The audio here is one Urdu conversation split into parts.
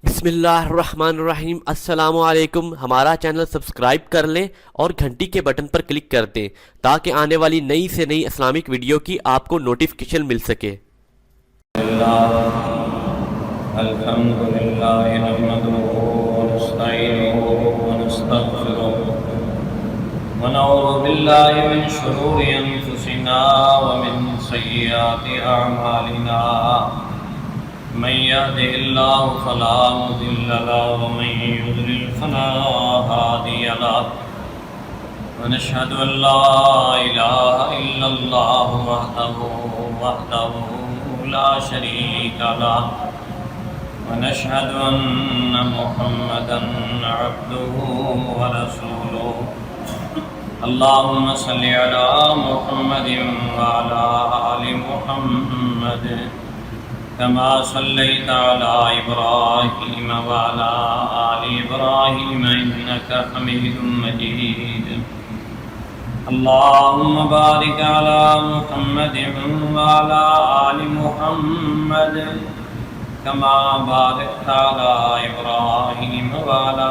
بسم اللہ الرحمن الرحیم۔ السلام علیکم۔ ہمارا چینل سبسکرائب کر لیں اور گھنٹی کے بٹن پر کلک کر دیں تاکہ آنے والی نئی سے نئی اسلامک ویڈیو کی آپ کو نوٹیفیکیشن مل سکے۔ الحمد لله نحمده ونستعينه ونستغفره ونعوذ بالله من شرور أنفسنا ومن سيئات أعمالنا من يهده الله فلا مضل له ومن يضلل فلا هادي له ونشهد أن لا إله إلا الله وحده لا شريك له ونشهد أن محمدا عبده ورسوله اللهم صل على محمد وعلى آل محمد كما صليت على إبراهيم وعلى آل إبراهيم إنك حميد مجيد اللهم بارك على محمد وعلى آل محمد كما باركت على إبراهيم وعلى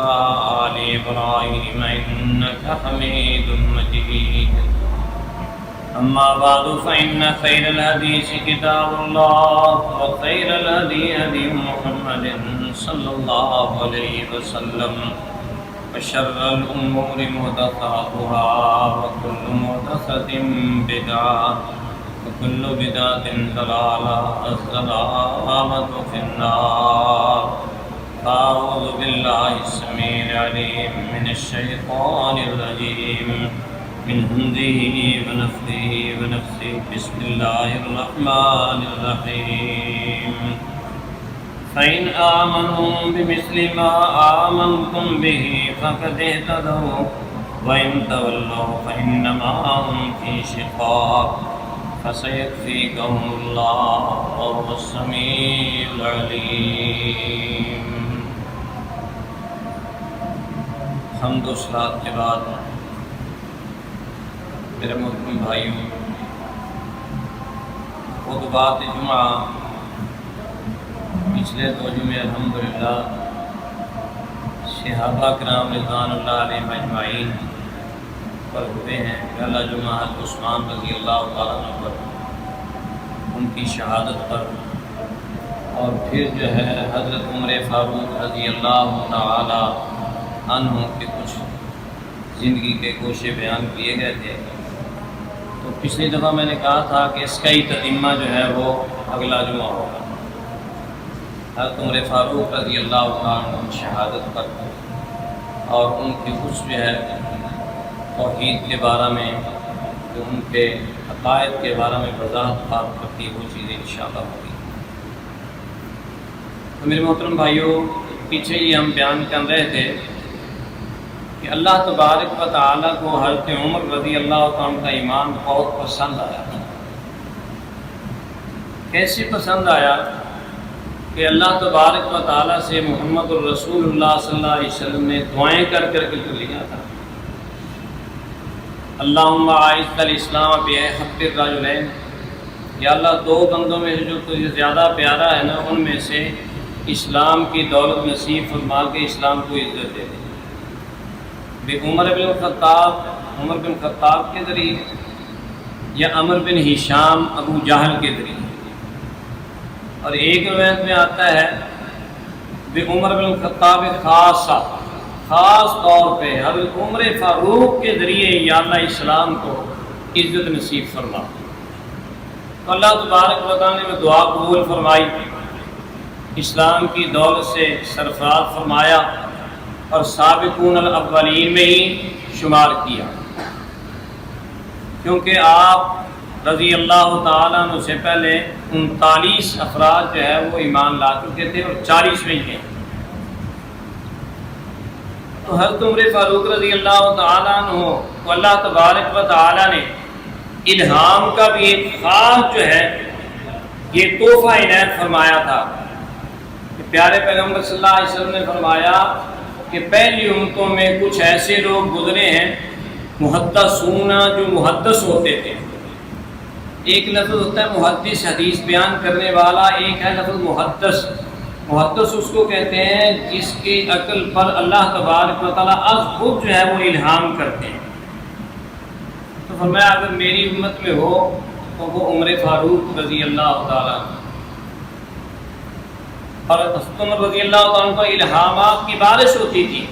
آل إبراهيم إنك حميد مجيد أما بعد فإن خير الحديث كتاب الله وخير الهدي هدي محمد صلى الله عليه وسلم وشر الأمور محدثاتها وكل محدثة بدعة وكل بدعة ضلالة الضلالة في النار أعوذ بالله السميع العليم من الشيطان الرجيم من همزه ونفثه ونفثه بسم الله الرحمن الرحيم فإن آمنوا بمثل ما آمنتم به فقد اهتدوا وإن تولوا فإنما هم في شقاق فسيكفيكهم الله وهو السميع العليم۔ حمد و صلات کے بعد میرے محترم بھائیوں، خطبات جمعہ پچھلے دو جمعے الحمدللہ صحابہ کرام رضوان اللہ علیہم اجمعین پر ہوئے ہیں۔ پہلا جمعہ حضرت عثمان رضی اللہ تعالیٰ عنہ پر، ان کی شہادت پر، اور پھر جو ہے حضرت عمر فاروق رضی اللہ تعالیٰ عنہ کے کچھ زندگی کے گوشے بیان کیے گئے تھے۔ تو پچھلی دفعہ میں نے کہا تھا کہ اس کا ہی تتمہ جو ہے وہ اگلا جمعہ ہوگا، حضرت عمر فاروق رضی اللہ تعالیٰ عنہ کی شہادت پر، اور ان کی کچھ جو ہے توحید کے بارے میں، جو ان کے عقائد کے بارے میں وضاحت بات کرتی وہ چیزیں انشاءاللہ ہوگی۔ تو میرے محترم بھائیوں، پیچھے ہی ہم بیان کر رہے تھے کہ اللہ تبارک و تعالیٰ کو حضرت عمر رضی اللہ عنہ کا ایمان بہت پسند آیا۔ کیسے پسند آیا کہ اللہ تبارک و تعالیٰ سے محمد الرسول اللہ صلی اللہ علیہ وسلم نے دعائیں کر کر لیا تھا، اللہم اعز الاسلام بحق الرجلین، یا اللہ دو بندوں میں سے جو تجھے زیادہ پیارا ہے نا، ان میں سے اسلام کی دولت نصیب فرما کے اسلام کو عزت دے دے۔ بے عمر بن خطاب کے ذریعے، یا عمر بن ہشام ابو جہل کے ذریعے، اور ایک روایت میں آتا ہے بے عمر بن خطاب خاص طور پہ حضرت عمر فاروق کے ذریعے یا اللہ اسلام کو عزت نصیب فرما۔ تو اللہ تبارک و تعالیٰ نے دعا قبول فرمائی، اسلام کی دولت سے سرفراز فرمایا، اور سابقون الاولین میں ہی شمار کیا، کیونکہ آپ رضی اللہ تعالیٰ عنہ سے پہلے 39 افراد جو ہے وہ ایمان لا چکے تھے، اور 40 میں ہیں۔ تو حضرت عمر فاروق رضی اللہ تعالیٰ عنہ کو اللہ تبارک و تعالیٰ نے الہام کا بھی ایک خاص جو ہے یہ تحفہ عنایت فرمایا تھا کہ پیارے پیغمبر صلی اللہ علیہ وسلم نے فرمایا کہ پہلی امتوں میں کچھ ایسے لوگ گزرے ہیں محدثون، جو محدث ہوتے تھے۔ ایک لفظ ہوتا ہے محدث، حدیث بیان کرنے والا، ایک ہے لفظ محدث محدث اس کو کہتے ہیں جس کی عقل پر اللہ تبارک و تعالیٰ از خود جو ہے وہ الہام کرتے ہیں۔ تو فرمایا اگر میری امت میں ہو تو وہ عمر فاروق رضی اللہ تعالیٰ عنہ، اور حضرت عمر رضی اللہ تعالیٰ عنہ کو الہامات کی بارش ہوتی تھی۔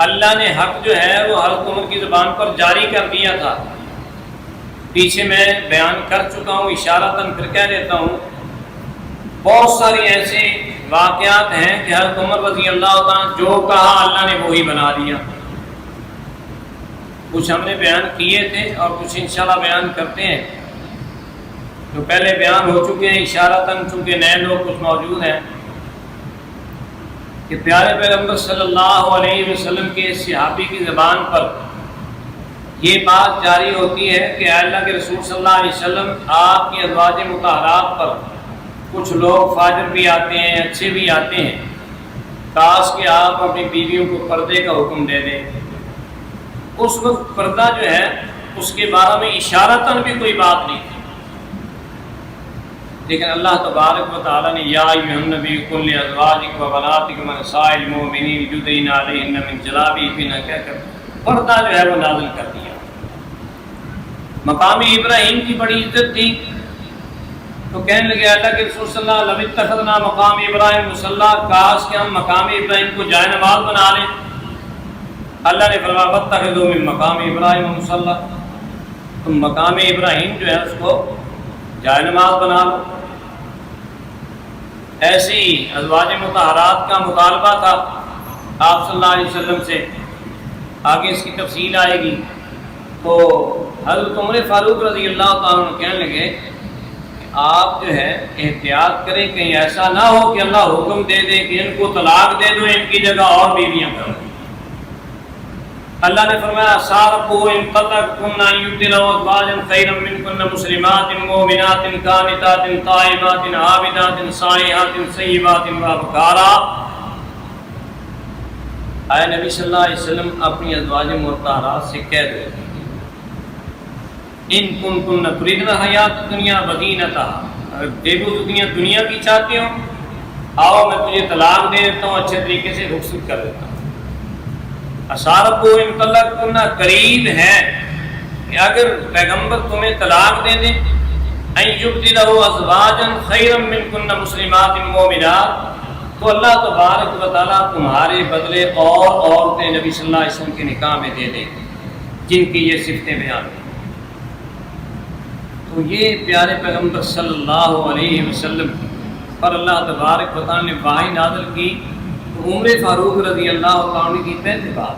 اللہ نے حق جو ہے وہ حضرت عمر کی زبان پر جاری کر دیا تھا۔ پیچھے میں بیان کر چکا ہوں، اشارتاً پھر کہہ دیتا ہوں، بہت ساری ایسے واقعات ہیں کہ حضرت عمر رضی اللہ تعالیٰ جو کہا اللہ نے وہی بنا دیا۔ کچھ ہم نے بیان کیے تھے اور کچھ انشاءاللہ بیان کرتے ہیں، جو پہلے بیان ہو چکے ہیں اشارتاً، چونکہ نئے لوگ کچھ موجود ہیں، کہ پیارے پیغمبر صلی اللہ علیہ وسلم کے صحابی کی زبان پر یہ بات جاری ہوتی ہے کہ اللہ کے رسول صلی اللہ علیہ وسلم آپ کی ازواج مطہرات پر کچھ لوگ فاجر بھی آتے ہیں، اچھے بھی آتے ہیں، کاش کہ آپ اپنی بیویوں کو پردے کا حکم دے دیں۔ اس وقت پردہ جو ہے اس کے بارے میں اشارتاً بھی کوئی بات نہیں تھی، لیکن اللہ تبارک و تعالیٰ نے یا ایھا النبی قل لازواجک و بناتک و نساء المؤمنین یدنین علیہن من جلابیبہن کہہ کر پردہ جو ہے وہ نازل کر دیا۔ مقام ابراہیم کی بڑی عزت تھی، تو کہنے لگے اللہ کے رسول صلی اللہ علیہ وسلم اتخذنا مقام ابراہیم مصلی، کاش کہ ہم مقام ابراہیم کو جائے نماز بنا لیں۔ اللہ نے فرمایا واتخذوا من مقام ابراہیم مصلی، تم مقام ابراہیم جو ہے اس کو جائے نماز بنا لو۔ ایسی ازواج مطہرات کا مطالبہ تھا آپ صلی اللہ علیہ وسلم سے، آگے اس کی تفصیل آئے گی۔ تو حضرت عمر فاروق رضی اللہ تعالیٰ عنہ کہنے لگے کہ آپ جو ہے احتیاط کریں، کہیں ایسا نہ ہو کہ اللہ حکم دے دے کہ ان کو طلاق دے دو، ان کی جگہ اور بیویاں کرو۔ اللہ نے فرمایا سارقوا ان طلقكن ان يبدلوا ازواجا خيرا منكن مسلمات مؤمنات قانتات تائبات عابدات سائحات سیبات وابکارا۔ اے نبی صلی اللہ علیہ وسلم اپنی ازواج مطہرات سے کہہ دو ان کنتن تريدن حیات الدنیا وزینتها، اگر دیکھو دنیا کی چاہتے ہو آؤ میں تجھے طلاق دے دیتا ہوں، اچھے طریقے سے رخصت کر دیتا ہوں۔ اسارقوا ان طلقكن، قریب ہے کہ اگر پیغمبر تمہیں طلاق دے دیں، ان یبدلوا ازواجا خیرا منکن مسلمات مؤمنات، تو اللہ تبارک و تعالیٰ تمہارے بدلے اور عورتیں نبی صلی اللہ علیہ وسلم کے نکاح میں دے دیں جن کی یہ صفتیں بیان ہیں۔ تو یہ پیارے پیغمبر صلی اللہ علیہ وسلم پر اللہ تبارک و تعالیٰ نے وحی نازل کی، تو عمر فاروق رضی اللہ عنہ کی پہلی بات۔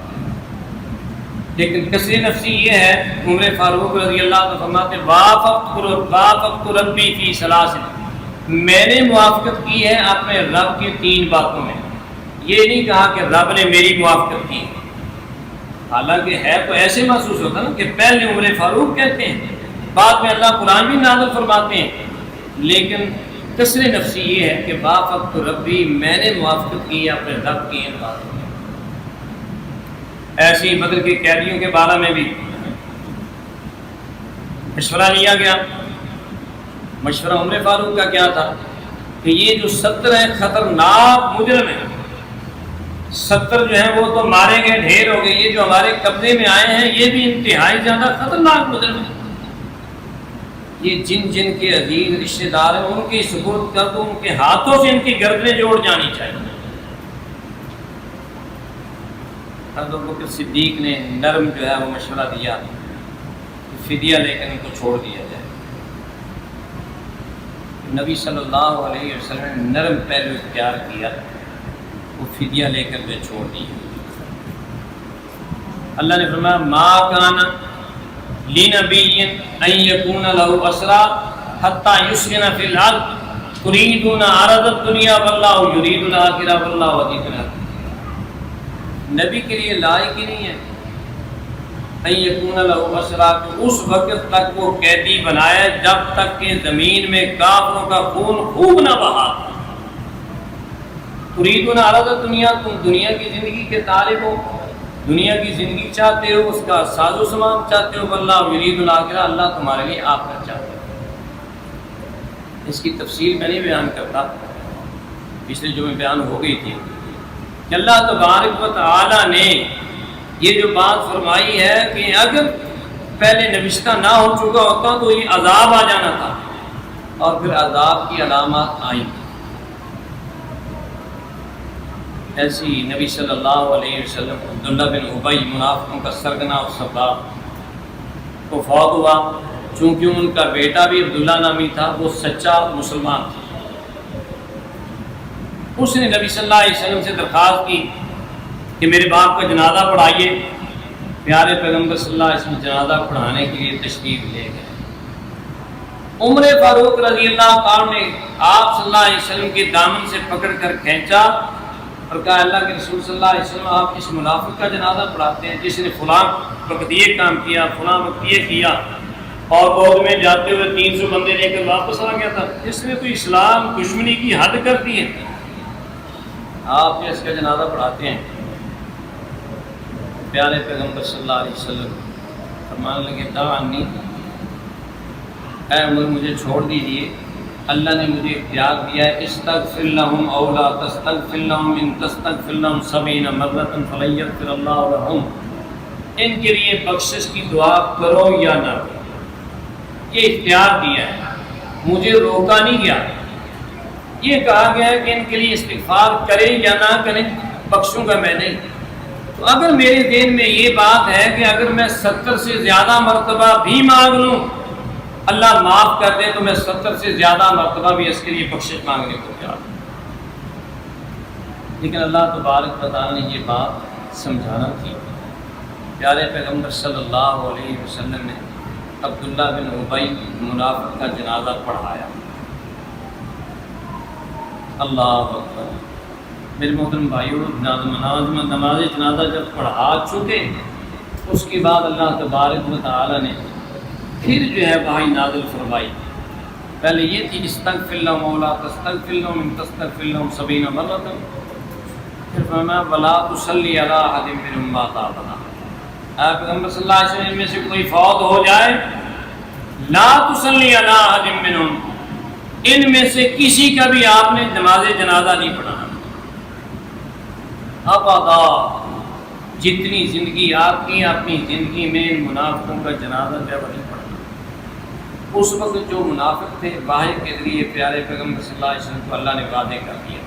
لیکن کثیر نفسی یہ ہے، عمر فاروق رضی اللہ عنہ فرماتے وافقت ربی فی ثلاث، میں نے موافقت کی ہے اپنے رب کی 3 باتوں میں۔ یہ نہیں کہا کہ رب نے میری موافقت کی، حالانکہ ہے تو ایسے محسوس ہوتا نا کہ پہلے عمر فاروق کہتے ہیں، بعد میں اللہ قرآن بھی نازل فرماتے ہیں، لیکن کثر نفسی یہ ہے کہ وافقت ربی، میں نے موافقت کی ہے اپنے رب کی ان باتوں میں۔ ایسی ہی بدر کے قیدیوں کے بارے میں بھی مشورہ لیا گیا۔ مشورہ عمر فاروق کا کیا تھا کہ یہ جو 70 ہیں خطرناک مجرم ہیں، 70 جو ہیں وہ تو مارے گئے، ڈھیر ہو گئے، یہ جو ہمارے قبضے میں آئے ہیں یہ بھی انتہائی زیادہ خطرناک مجرم ہیں، یہ جن جن کے عزیز رشتہ دار ہیں ان کی سپرد کر دو، ان کے ہاتھوں سے ان کی گردنیں جوڑ جانی چاہیے۔ حضرت ابوبکر صدیق نے نرم جو ہے وہ مشورہ دیا کہ فدیہ لے کر ان کو چھوڑ دیا جائے۔ نبی صلی اللہ علیہ وسلم نے نرم پہلو اختیار کیا، وہ فدیہ لے کر جو چھوڑ دیا۔ اللہ نے فرمایا ما کان لنبی ان یکون له اسرا حتی یسکن فی الارض تریدون عرض الدنیا واللہ یرید الاخرہ واللہ وجیہ الحق۔ نبی کے لیے لائق ہی نہیں ہے ان یکون له اسرا، کہ اس وقت تک وہ قیدی بنائے جب تک کہ زمین میں کافروں کا خون خوب نہ بہا۔ تریدون عرض الدنیا، تم دنیا کی زندگی کے طالب ہو، دنیا کی زندگی چاہتے ہو، اس کا ساز و سامان چاہتے ہو، واللہ یرید الاخرہ، اللہ تمہارے لیے آخرت چاہتا ہے۔ اس کی تفصیل میں نہیں بیان کرتا، پچھلے جمعے بیان ہو گئی تھی کہ اللہ تبارک و تعالیٰ نے یہ جو بات فرمائی ہے کہ اگر پہلے نوشتہ نہ ہو چکا ہوتا تو یہ عذاب آ جانا تھا، اور پھر عذاب کی علامات آئیں۔ ایسی نبی صلی اللہ علیہ وسلم عبداللہ بن ابی منافقوں کا سرگنا اور سردار کو فوت ہوا، چونکہ ان کا بیٹا بھی عبداللہ نامی تھا، وہ سچا مسلمان تھا۔ اس نے نبی صلی اللہ علیہ وسلم سے درخواست کی کہ میرے باپ کا جنازہ پڑھائیے۔ پیارے پیغمبر صلی اللہ علیہ وسلم جنازہ پڑھانے کے لیے تشریف لے گئے۔ عمر فاروق رضی اللہ تعالیٰ نے آپ صلی اللہ علیہ وسلم کے دامن سے پکڑ کر کھینچا اور کہا اللہ کے رسول صلی اللہ علیہ وسلم آپ اس منافق کا جنازہ پڑھاتے ہیں جس نے فلاں وقت یہ کام کیا، فلاں وقت یہ کیا، اور بعد میں جاتے ہوئے 300 بندے لے کر واپس آ گیا تھا، جس نے تو اسلام دشمنی کی حد کر دی ہے، آپ اس کا جنازہ پڑھاتے ہیں۔ پیارے پیغمبر صلی اللہ علیہ وسلم فرمانے لگے دعني، اے عمر مجھے چھوڑ دیجیے، اللہ نے مجھے اختیار دیا ہے، استغفر لهم او لا تستغفر لهم ان تستغفر لهم 70 مرة فلن يغفر اللہ لهم، ان کے لیے بخشش کی دعا کرو یا نہ کرو، یہ اختیار دیا ہے، مجھے روکا نہیں گیا، یہ کہا گیا ہے کہ ان کے لیے استغفار کریں یا نہ کریں، بخشوں گا میں نہیں۔ تو اگر میرے ذہن میں یہ بات ہے کہ اگر میں 70 سے زیادہ مرتبہ بھی مانگ لوں اللہ معاف کر دے، تو میں 70 سے زیادہ مرتبہ بھی اس کے لیے بخشش مانگنے کو تیار ہوں۔ لیکن اللہ تبارک و تعالیٰ نے یہ بات سمجھانا تھی۔ پیارے پیغمبر صلی اللہ علیہ وسلم نے عبداللہ بن ابی منافق کا جنازہ پڑھایا۔ اللہ اکبر۔ میرے محترم بھائیو، نماز جنازہ جب پڑھا چکے اس کے بعد اللہ تبارک و تعالیٰ نے پھر جو ہے وحی نازل فرمائی۔ پہلے یہ تھی استغفر لهم او لا تستغفر لهم ان تستغفر لهم 70 مرة، پھر فرمایا ولا تصلی علی احد منهم مات ابدا، اے پیغمبر صلی اللہ علیہ وسلم میں سے کوئی فوت ہو جائے لا تصلی علی احد منهم، ان میں سے کسی کا بھی آپ نے نماز جنازہ نہیں پڑھانا ابدا، جتنی زندگی آپ کی اپنی زندگی میں منافقوں کا جنازہ جب نہیں پڑھا۔ اس وقت جو منافق تھے وحی کے ذریعے پیارے پیغمبر صلی اللہ علیہ وسلم کو اللہ نے وعدے کر دیا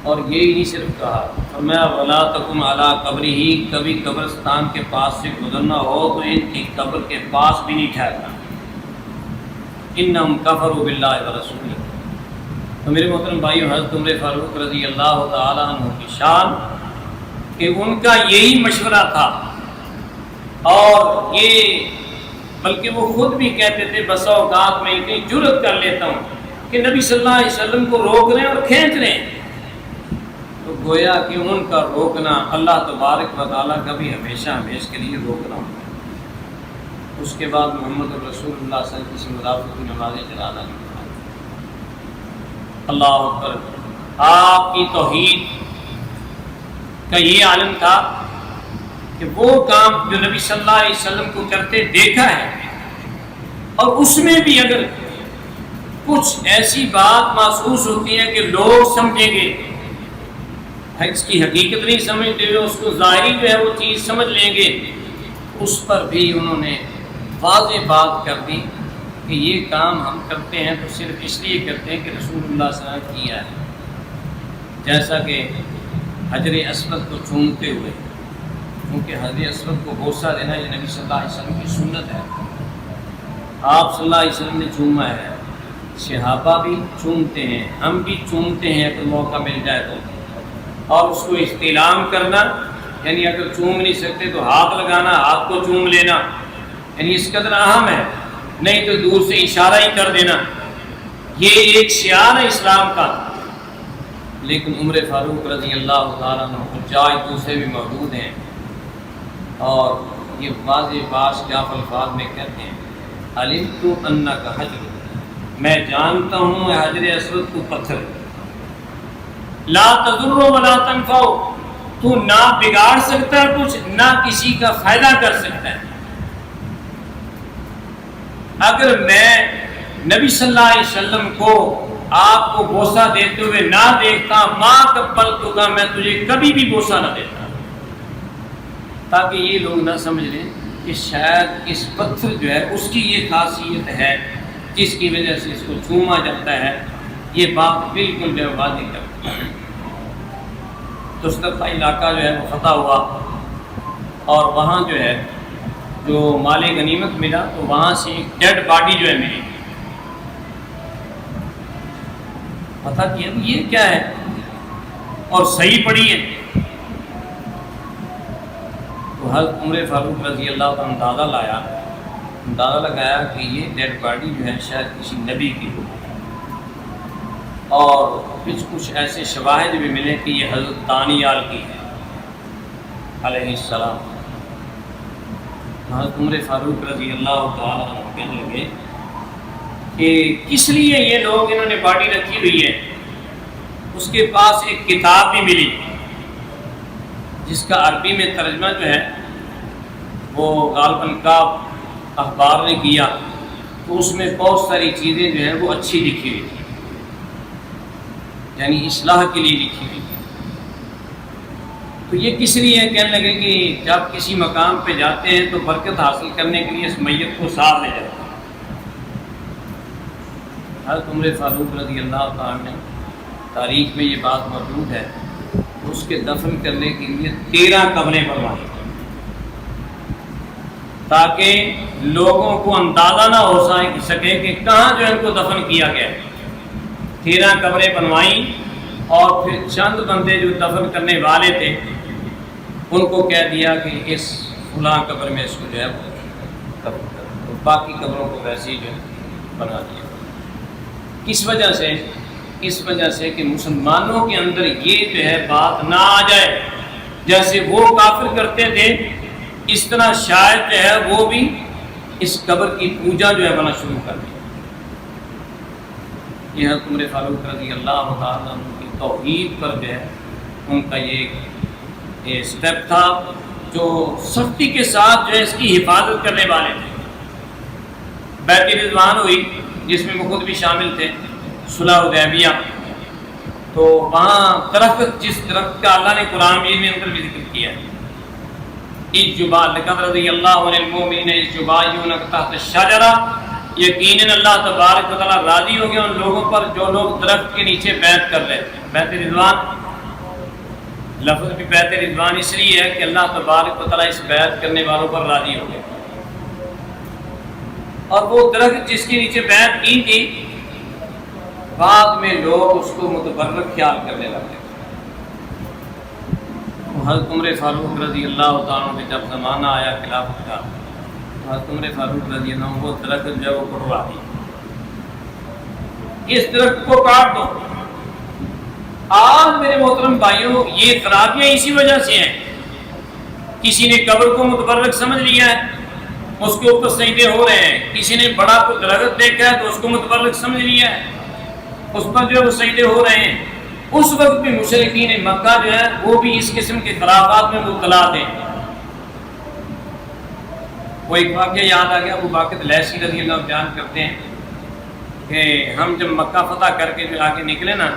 اور یہی نہیں صرف کہا، فرمایا ولا تقم علی قبرہ، کبھی قبرستان کے پاس سے گزرنا ہو تو ان کی قبر کے پاس بھی نہیں ٹھہرنا، انہم کفروا باللہ ورسولہ۔ تو میرے محترم بھائیو، حضرت عمر فاروق رضی اللہ تعالیٰ عنہ کی شان کہ ان کا یہی مشورہ تھا، اور یہ بلکہ وہ خود بھی کہتے تھے بسا اوقات میں اتنی جرأت کر لیتا ہوں کہ نبی صلی اللہ علیہ وسلم کو روک رہے ہیں اور کھینچ رہے ہیں، تو گویا کہ ان کا روکنا اللہ تبارک و تعالیٰ کا بھی ہمیشہ ہمیشہ کے لیے روکنا ہوتا۔ اس کے بعد محمد رسول اللہ صلی اللہ علیہ وسلم منافق کی نماز جنازہ نہیں پڑھائی۔ اللہ اکبر۔ آپ کی توحید کا یہ عالم تھا کہ وہ کام جو نبی صلی اللہ علیہ وسلم کو کرتے دیکھا ہے، اور اس میں بھی اگر کچھ ایسی بات محسوس ہوتی ہے کہ لوگ سمجھیں گے، اس کی حقیقت نہیں سمجھتے ہوئے اس کو ظاہری جو ہے وہ چیز سمجھ لیں گے، اس پر بھی انہوں نے واضح بات کر دی کہ یہ کام ہم کرتے ہیں تو صرف اس لیے کرتے ہیں کہ رسول اللہ صلی اللہ علیہ وسلم کیا ہے، جیسا کہ حجر اسود کو چومتے ہوئے، کیونکہ حجر اسود کو بوسہ دینا یہ نبی صلی اللہ علیہ وسلم کی سنت ہے، آپ صلی اللہ علیہ وسلم نے چوما ہے، صحابہ بھی چومتے ہیں، ہم بھی چومتے ہیں اگر موقع مل جائے تو، اور اس کو استعلام کرنا یعنی اگر چوم نہیں سکتے تو ہاتھ لگانا، ہاتھ کو چوم لینا، یعنی اس قدر اہم ہے، نہیں تو دور سے اشارہ ہی کر دینا، یہ ایک شعار ہے اسلام کا۔ لیکن عمر فاروق رضی اللہ تعالیٰ عنہ حجاج دوسرے بھی موجود ہیں، اور یہ واضح باشگاف الفاظ میں کہتے ہیں علمت انک حجر، میں جانتا ہوں حجر اسود کو پتھر، لا تضر ولا تنفع، تو نہ بگاڑ سکتا ہے کچھ، نہ کسی کا فائدہ کر سکتا ہے۔ اگر میں نبی صلی اللہ علیہ وسلم کو آپ کو بوسہ دیتے ہوئے نہ دیکھتا ماں قبلتک، میں تجھے کبھی بھی بوسہ نہ دیتا، تاکہ یہ لوگ نہ سمجھ لیں کہ شاید اس پتھر جو ہے اس کی یہ خاصیت ہے جس کی وجہ سے اس کو چوما جاتا ہے۔ یہ بات بالکل جو ہے واضح کرتا ہے۔ تستر کا علاقہ جو ہے وہ فتح ہوا، اور وہاں جو ہے جو مال غنیمت ملا تو وہاں سے ایک ڈیڈ باڈی جو ہے ملی۔ پتہ کیا یہ کیا ہے، اور صحیح پڑی ہے تو حضرت عمر فاروق رضی اللہ عنہ اندازہ لگایا کہ یہ ڈیڈ باڈی جو ہے شاید کسی نبی کی ہو، اور کچھ ایسے شواہد بھی ملے کہ یہ حضرت دانیال کی ہے علیہ السلام۔ حضرت عمر فاروق رضی اللہ تعالیٰ عنہ کہنے لگے کہ کس لیے یہ لوگ انہوں نے باڈی رکھی ہوئی ہے۔ اس کے پاس ایک کتاب بھی ملی جس کا عربی میں ترجمہ جو ہے وہ غالباً کعب اخبار نے کیا، تو اس میں بہت ساری چیزیں جو ہیں وہ اچھی لکھی ہوئی تھی، یعنی اصلاح کے لیے لکھی ہوئی تھی۔ تو یہ کس لیے کہنے لگے کہ جب کسی مقام پہ جاتے ہیں تو برکت حاصل کرنے کے لیے اس میت کو ساتھ لے جاتے ہیں۔ حضرت عمر فاروق رضی اللہ تعالیٰ نے تاریخ میں یہ بات موجود ہے، اس کے دفن کرنے کے لیے 13 قبریں بنوائی تاکہ لوگوں کو اندازہ نہ ہو سکے کہ کہاں جو ان کو دفن کیا گیا ہے۔ 13 قبریں بنوائیں، اور پھر چند بندے جو دفن کرنے والے تھے ان کو کہہ دیا کہ اس فلاں قبر میں اس کو جو ہے دفن کرو، باقی قبروں کو ویسے ہی جو ہے بنا دیا۔ کس وجہ سے؟ اس وجہ سے کہ مسلمانوں کے اندر یہ جو ہے بات نہ آ جائے جیسے وہ کافر کرتے تھے، اس طرح شاید جو ہے وہ بھی اس قبر کی پوجا جو ہے بنا شروع کر دی۔ یہ حضرت عمر فاروق رضی اللہ تعالیٰ عنہ کی توحید پر جو ہے ان کا یہ اسٹیپ تھا، جو سختی کے ساتھ جو ہے اس کی حفاظت کرنے والے تھے۔ بیعت رضوان ہوئی جس میں وہ خود بھی شامل تھے، صلح حدیبیہ، تو وہاں درخت، جس درخت کا اللہ نے قرآن میں اندر بھی ذکر کیا ہے، لقد رضی اللہ عن المؤمنین اذ یبایعونک تحت الشجرہ، یقیناً اللہ تبارک و تعالیٰ راضی ہو گیا ان لوگوں پر جو لوگ درخت کے نیچے بیعت کر رہے تھے۔ بیعت رضوان لفظ بھی بیعت رضوان اس لیے ہے کہ اللہ تبارک و تعالیٰ اس بیعت کرنے والوں پر راضی ہو گئے، اور وہ درخت جس کے نیچے بیعت کی تھی بعد میں لوگ اس کو متبرک خیال کرنے لگے۔ حضرت عمر فاروق رضی اللہ تعالیٰ عنہ جب زمانہ آیا خلافت کا، حضرت عمر فاروق رضی اللہ عنہ وہ درخت جو ہے وہ کٹوا دی، اس درخت کو کاٹ دو۔ آج میرے محترم بھائیوں یہ خرابیاں اسی وجہ سے ہیں، کسی نے قبر کو متبرک سمجھ لیا ہے، اس کے اوپر سجدے ہو رہے ہیں، کسی نے بڑا کوئی درخت دیکھا ہے تو اس کو متبرک سمجھ لیا ہے، اس پر جو ہے وہ سجدے ہو رہے ہیں۔ اس وقت بھی مشرکین مکہ جو ہے وہ بھی اس قسم کے خرافات میں مبتلا تھے۔ وہ ایک واقعہ یاد آ گیا، ابو باقر لیثی رضی اللہ عنہ بیان کرتے ہیں کہ ہم جب مکہ فتح کر کے جو آگے نکلے نا،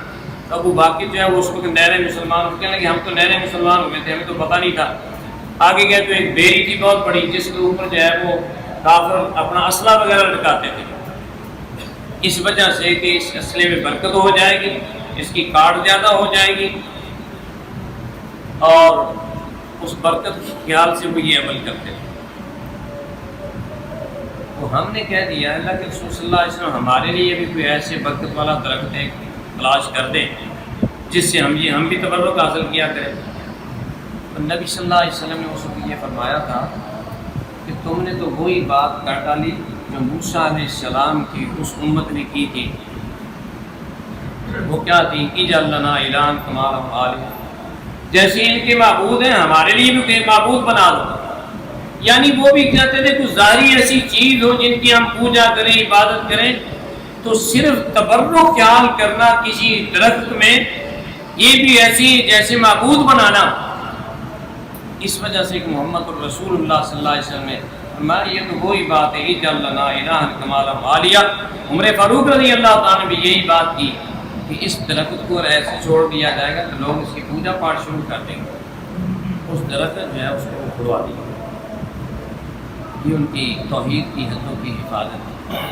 تو ابو باقر جو ہے وہ اس وقت نئے مسلمان، کہنے لگے ہم تو نئے مسلمان ہوئے تھے، ہمیں تو پتہ نہیں تھا۔ آگے گئے تو ایک بیری تھی بہت بڑی، جس کے اوپر جو ہے وہ کافر اپنا اسلحہ وغیرہ لٹکاتے تھے، اس وجہ سے کہ اس اسلحے میں برکت ہو جائے گی، اس کی کاٹ زیادہ ہو جائے گی، اور اس برکت کے خیال سے وہ یہ عمل کرتے تھے۔ تو ہم نے کہہ دیا اللہ کے رسول صلی اللہ علیہ وسلم ہمارے لیے بھی کوئی ایسے برکت والا درخت تلاش کر دیں جس سے ہم بھی تبرک حاصل کیا کریں۔ تو نبی صلی اللہ علیہ وسلم نے اس وقت یہ فرمایا تھا کہ تم نے تو وہی بات کر ڈالی جو موسیٰ علیہ السلام کی اس امت نے کی تھی۔ وہ کیا تھی؟ اجعل لنا الہا کما لہم آلہہ، جیسے ان کے معبود ہیں ہمارے لیے بھی کوئی معبود بنا دو۔ یعنی وہ بھی کہتے تھے کچھ ظاہری ایسی چیز ہو جن کی ہم پوجا کریں، عبادت کریں، تو صرف تبرک خیال کرنا کسی درخت میں، یہ بھی ایسی جیسے معبود بنانا۔ اس وجہ سے کہ محمد الرسول اللہ صلی اللہ علیہ وسلم نے فرمایا یہ تو وہی بات ہے اجعل لنا الہا کما لہم آلیہ۔ عمر فاروق رضی اللہ تعالیٰ نے بھی یہی بات کی کہ اس درخت کو ایسے چھوڑ دیا جائے گا تو لوگ اس کی پوجا پاٹ شروع کر دیں گے، اس درخت جو ہے اس کو اکھڑوا دیا۔ یہ ان کی توحید کی حدوں کی حفاظت ہے۔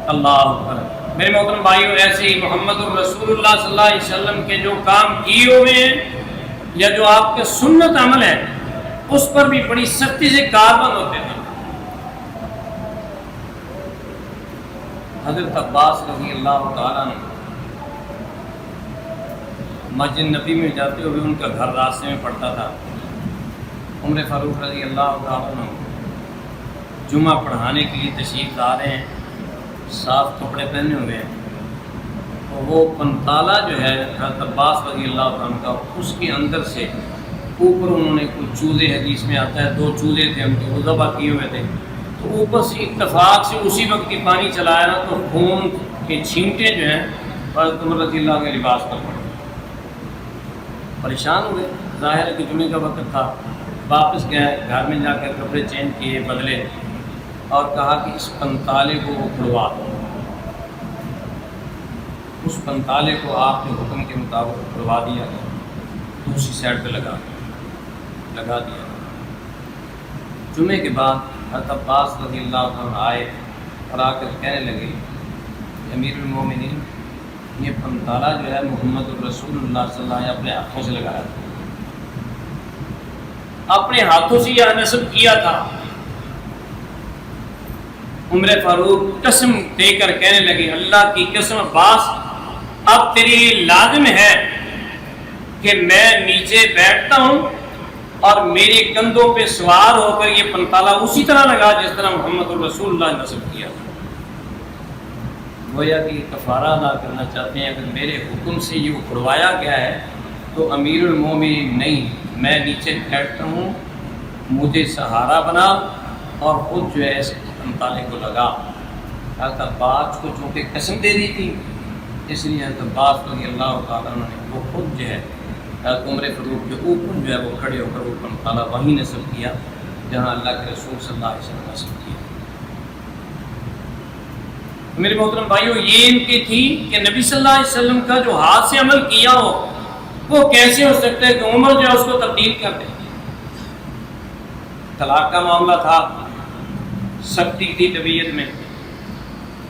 اللہ اکبر۔ میرے محترم بھائیو، ایسے ہی محمد الرسول اللہ صلی اللہ علیہ وسلم کے جو کام کیے ہوئے ہیں یا جو آپ کے سنت عمل ہے اس پر بھی بڑی سختی سے کاربند ہوتے ہیں۔ حضرت عباس رضی اللہ تعالیٰ نے مسجد نبی میں جاتے ہوئے ان کا گھر راستے میں پڑتا تھا۔ عمر فاروق رضی اللہ تعالیٰ نے جمعہ پڑھانے کے لیے تشریف لا رہے ہیں، صاف کپڑے پہنے ہوئے ہیں، تو وہ پنتالا جو ہے حضرت عباس رضی اللہ عنہ کا، اس کے اندر سے اوپر انہوں نے کچھ چوزے، حدیث میں آتا ہے 2 چوزے تھے ان کے، وہ ذبح کیے ہوئے تھے، تو اوپر سے اتفاق سے اسی وقت ہی پانی چلایا نا تو خون کے چھینٹے جو ہیں حضرت عمر رضی اللہ کے لباس پر پڑے۔ پریشان ہوئے، ظاہر ہے کہ جمعے کا وقت تھا، واپس گئے، گھر میں جا کر کپڑے چینج کیے، بدلے، اور کہا کہ اس پنتالے کو اکھڑوا دو۔ اس پنتالے کو آپ کے حکم کے مطابق اکھڑوا دیا، دوسری سائڈ پہ لگا دیا۔ جمعے کے بعد حضرت عباس رضی اللہ عنہ آئے اور آ کر کہنے لگے کہ امیر المومنین، یہ پنتالا جو ہے محمد الرسول اللہ صلی اللہ علیہ وسلم اپنے ہاتھوں سے لگایا تھا، اپنے ہاتھوں سے یہ نصب کیا تھا۔ عمر فاروق قسم دے کر کہنے لگے اللہ کی قسم عباس، اب تیرے لیے لازم ہے کہ میں نیچے بیٹھتا ہوں اور میرے کندھوں پہ سوار ہو کر یہ پنتالا اسی طرح لگا جس طرح محمد الرسول اللہ نے نصب کیا تھا۔ گویا کہ کفارہ ادا کرنا چاہتے ہیں، اگر میرے حکم سے یہ اکھڑوایا گیا ہے تو امیر المومنین نہیں، میں نیچے بیٹھتا ہوں، مجھے سہارا بنا اور خود جو ہے اس پنتالے کو لگا۔ حضرت عباس کو چونکہ قسم دے دی تھی، اس لیے حضرت عباس رضی اللہ تعالیٰ عنہ نے وہ خود جو ہے حضرت عمر فاروق کے اوپر جو ہے وہ کھڑے ہو کر وہ پنتالا وہیں نصب کیا جہاں اللہ کے رسول صلی اللہ علیہ وسلم نے نصب کیا۔ میرے محترم بھائیو، یہ ان کی تھی کہ نبی صلی اللہ علیہ وسلم کا جو ہاتھ سے عمل کیا ہو وہ کیسے ہو سکتا ہے کہ عمر جو ہے اس کو تبدیل کر دے۔ طلاق کا معاملہ تھا، سختی تھی طبیعت میں،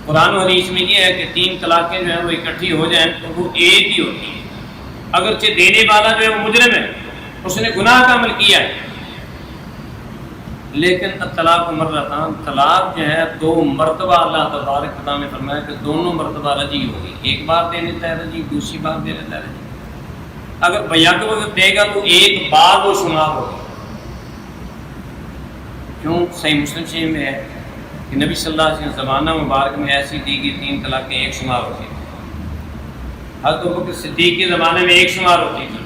قرآن و حدیث میں یہ ہے کہ 3 طلاقیں جو ہیں وہ اکٹھی ہو جائیں تو وہ ایک ہی ہوتی ہے، اگرچہ دینے والا جو ہے وہ مجرم ہے، اس نے گناہ کا عمل کیا ہے، لیکن الطلاق مرتان، طلاق جو ہے 2 مرتبہ اللہ تبارک تعالیٰ نے فرمایا کہ دونوں مرتبہ رجی ہوگی، ایک بار دے دیتا ہے رجی، دوسری بار دے دیتا ہے رجی۔ اگر بیاہ کے وقت دے گا تو ایک بار وہ شمار ہوگی۔ کیوں؟ صحیح مسلم شریف میں ہے کہ نبی صلی اللہ علیہ وسلم زمانہ مبارک میں ایسی دی گئی 3 طلاقیں ایک شمار ہوتی تھی۔ حضرت ابوبکر صدیق کے زمانے میں ایک شمار ہوتی تھی،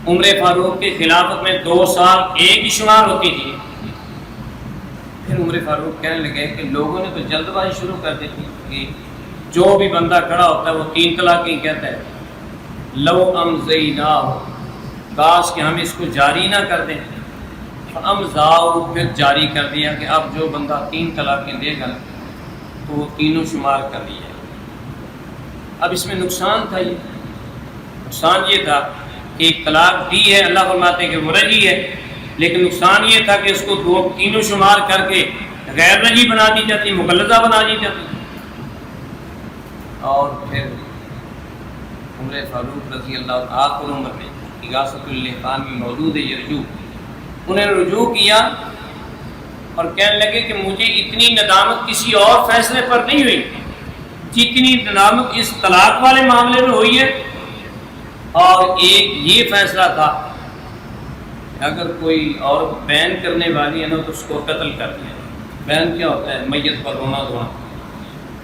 عمر فاروق کے خلافت میں 2 سال ایک ہی شمار ہوتی تھی۔ پھر عمر فاروق کہنے لگے کہ لوگوں نے تو جلد بازی شروع کر دی تھی کہ جو بھی بندہ کھڑا ہوتا ہے وہ 3 طلاقیں کہتا ہے، لو امضیناہ، کاش کہ ہم اس کو جاری نہ کر دیں، امضاؤ، پھر جاری کر دیا کہ اب جو بندہ 3 طلاقیں دے گا تو وہ تینوں شمار کر لیا۔ اب اس میں نقصان تھا، یہ نقصان یہ تھا کہ ایک طلاق دی ہے، اللہ فرماتے ہیں کہ وہ رجی ہے، لیکن نقصان یہ تھا کہ اس کو تینوں شمار کر کے غیر رجی بنا دی جاتی، مغلظہ بنا دی جاتی۔ اور پھر عمر فاروق رضی اللہ عنہ آخر عمر میں اغاثۃ اللحفان میں موجود ہے یہ رجوع، انہیں رجوع کیا اور کہنے لگے کہ مجھے اتنی ندامت کسی اور فیصلے پر نہیں ہوئی جتنی ندامت اس طلاق والے معاملے میں ہوئی ہے۔ اور ایک یہ فیصلہ تھا کہ اگر کوئی اور بین کرنے والی ہے نا تو اس کو قتل کر دیا۔ بین کیا ہوتا ہے؟ میت پر رونا دھونا،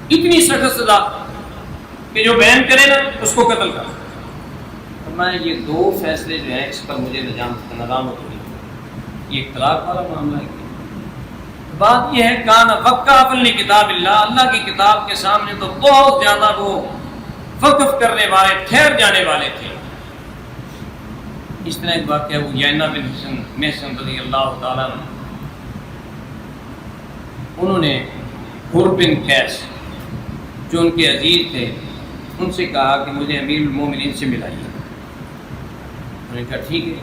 اتنی سخت سزا کہ جو بین کرے نا اس کو قتل کر۔ میں یہ 2 فیصلے جو ہیں اس پر مجھے ندامت ہوئی، یہ طلاق والا معاملہ ہے۔ بات یہ ہے کان وقف لکتاب اللہ، اللہ کی کتاب کے سامنے تو بہت زیادہ وہ وقف کرنے والے، ٹھہر جانے والے تھے۔ اس طرح ایک واقعہ وہ یعنا بن محسن رضی اللہ تعالیٰ عنہ، انہوں نے حر بن قیس جو ان کے عزیز تھے ان سے کہا کہ مجھے امیر المومنین سے ملائیے۔ انہوں نے کہا ٹھیک ہے۔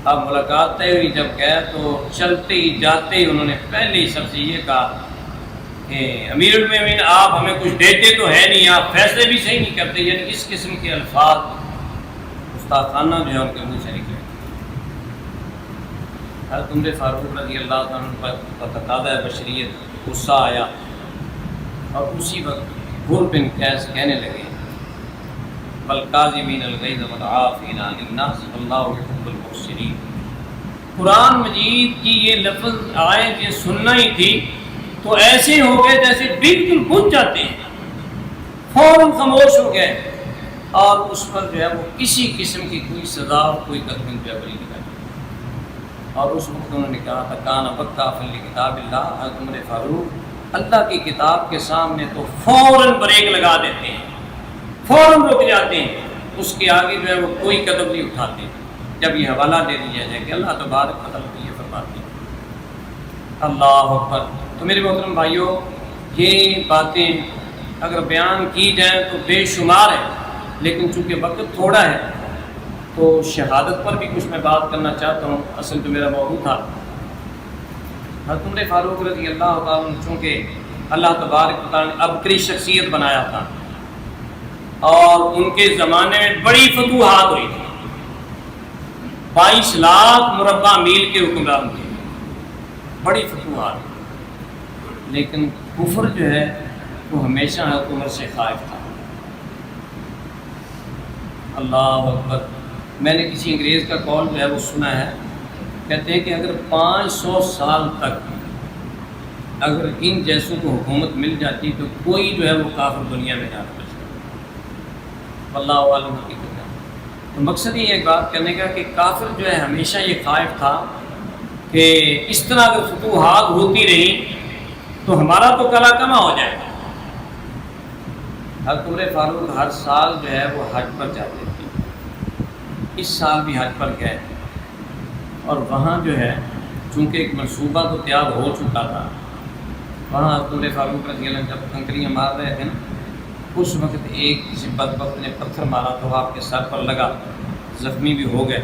اب ملاقات طے ہوئی، جب گئے تو چلتے ہی جاتے ہی انہوں نے پہلے ہی سب سے یہ کہا کہ امیر المومنین آپ ہمیں کچھ دیتے تو ہے نہیں، آپ فیصلے بھی صحیح نہیں کرتے، یعنی اس قسم کے الفاظ گستاخانہ جو ہے ان کے منہ سے نکلے۔ حضرت عمر فاروق رضی اللہ عنہ پر تقاضۂ بشریت غصہ آیا، اور اسی وقت حر بن قیس کہنے لگے والکاظمین الغیظ والعافین عن الناس واللہ یحب المحسنین۔ قرآن مجید کی یہ لفظ آیت یہ سننا ہی تھی تو ایسے ہو گئے جیسے بالکل بجھ جاتے ہیں، فوراً خاموش ہو گئے، اور اس پر جو ہے وہ کسی قسم کی کوئی سزا اور کوئی قدم جو ہے بری نکالی۔ اور اس وقت انہوں نے کہا تھا کان وقافا لکتاب اللہ، حضرت عمر فاروق اللہ کی کتاب کے سامنے تو فوراً بریک لگا دیتے ہیں، فوراً رک جاتے ہیں، اس کے آگے جو ہے وہ کوئی قدم نہیں اٹھاتے جب یہ حوالہ دے دیا جائے کہ اللہ تبارک و تعالیٰ یہ فرماتے ہیں۔ اللہ اکبر۔ تو میرے محترم بھائیوں، یہ باتیں اگر بیان کی جائیں تو بے شمار ہیں، لیکن چونکہ وقت تھوڑا ہے تو شہادت پر بھی کچھ میں بات کرنا چاہتا ہوں، اصل جو میرا موضوع تھا۔ حضرت عمر فاروق رضی اللہ تعالیٰ عنہ چونکہ اللہ تبارک و تعالیٰ نے عبقری شخصیت بنایا تھا، اور ان کے زمانے میں بڑی فتوحات ہوئی تھی، 22 لاکھ مربع میل کے حکمران تھے، بڑی فتوحات، لیکن کفر جو ہے وہ ہمیشہ حضرت عمر سے خائف تھا۔ اللہ اکبر۔ میں نے کسی انگریز کا قول جو ہے وہ سنا ہے، کہتے ہیں کہ اگر 500 سال تک اگر ان جیسوں کو حکومت مل جاتی تو کوئی جو ہے وہ کافر دنیا میں نہ بچتا۔ واللہ عالم حقیقت ہے۔ تو مقصد یہ ایک بات کرنے کا کہ کافر جو ہے ہمیشہ یہ خائف تھا کہ اس طرح اگر فتوحات ہوتی رہی تو ہمارا تو کلا کما ہو جائے گا۔ حضرت عمر فاروق ہر سال جو ہے وہ حج پر جاتے تھے، اس سال بھی حج پر گئے، اور وہاں جو ہے چونکہ ایک منصوبہ تو تیار ہو چکا تھا، وہاں حضرت عمر فاروق رضی اللہ عنہ جب کنکریاں مار رہے تھے نا، اس وقت ایک کسی بدبخت نے پتھر مارا تو آپ کے سر پر لگا، زخمی بھی ہو گئے۔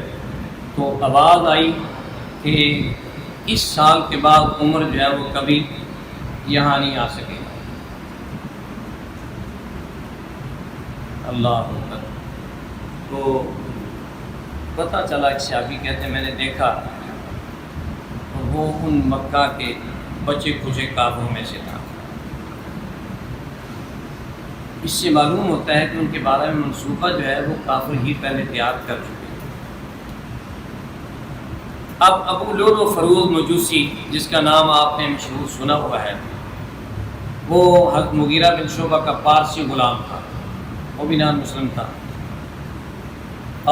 تو آواز آئی کہ اس سال کے بعد عمر جو ہے وہ کبھی یہاں نہیں آ سکے۔ اللہ اکبر۔ تو پتہ چلا ایک صحابی کہتے ہیں میں نے دیکھا وہ ان مکہ کے بچے کھچے کافروں میں سے تھا۔ اس سے معلوم ہوتا ہے کہ ان کے بارے میں منصوبہ جو ہے وہ کافر ہی پہلے تیار کر چکے۔ اب ابو لؤلؤ فروز مجوسی، جس کا نام آپ نے مشہور سنا ہوا ہے، وہ حضرت مغیرہ بن شعبہ کا پارسی غلام تھا، وہ بھی نان مسلم تھا،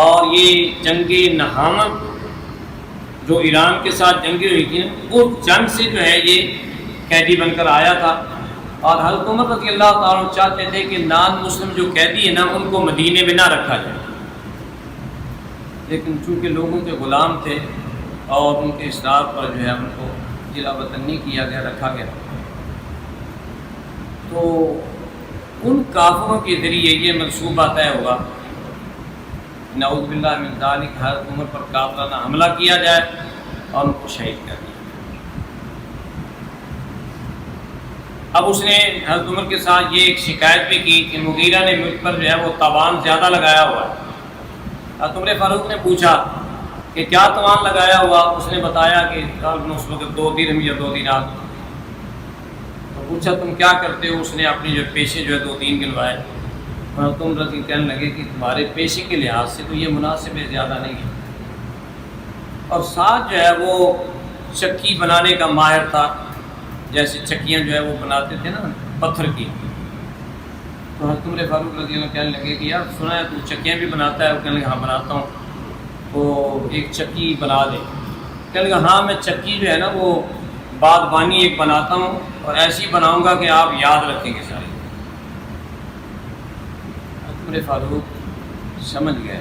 اور یہ جنگ نہامہ جو ایران کے ساتھ جنگیں ہوئی تھیں وہ جنگ سے جو ہے یہ قیدی بن کر آیا تھا، اور حضرت عمر رضی اللہ تعالیٰ عنہ چاہتے تھے کہ نان مسلم جو قیدی ہیں نا ان کو مدینے میں نہ رکھا جائے، لیکن چونکہ لوگوں کے غلام تھے اور ان کے اصرار پر جو ہے ان کو جلا وطن نہیں کیا گیا، رکھا گیا۔ تو ان کافروں کے ذریعے یہ منصوبہ طے ہوا نعوذ باللہ من ذالک، حضرت عمر پر قاتلانہ حملہ کیا جائے اور ان کو شہید کر دیا۔ اب اس نے حضرت عمر کے ساتھ یہ ایک شکایت بھی کی کہ مغیرہ نے مجھ پر جو ہے وہ تاوان زیادہ لگایا ہوا ہے۔ حضرت عمر فاروق نے پوچھا کہ کیا تاوان لگایا ہوا؟ اس نے بتایا کہ اس وقت 2 درہم یا 2 دینار۔ تو پوچھا تم کیا کرتے ہو؟ اس نے اپنے جو پیشے جو ہے 2-3 گنوائے۔ تم رضی کہنے لگے کہ تمہارے پیشے کے لحاظ سے تو یہ مناسب ہے، زیادہ نہیں ہے، اور ساتھ جو ہے وہ چکی بنانے کا ماہر تھا، جیسے چکیاں جو ہے وہ بناتے تھے نا پتھر کی۔ تو حضرت عمر فاروق رضی اللہ کہنے لگے کہ یار سنا ہے تو چکیاں بھی بناتا ہے؟ وہ کہنے لگے ہاں بناتا ہوں، تو ایک چکی بنا دے۔ کہنے لگا ہاں میں چکی جو ہے نا وہ باغبانی ایک بناتا ہوں، اور ایسی بناؤں گا کہ آپ یاد رکھیں گے ساری۔ عمر فاروق سمجھ گئے،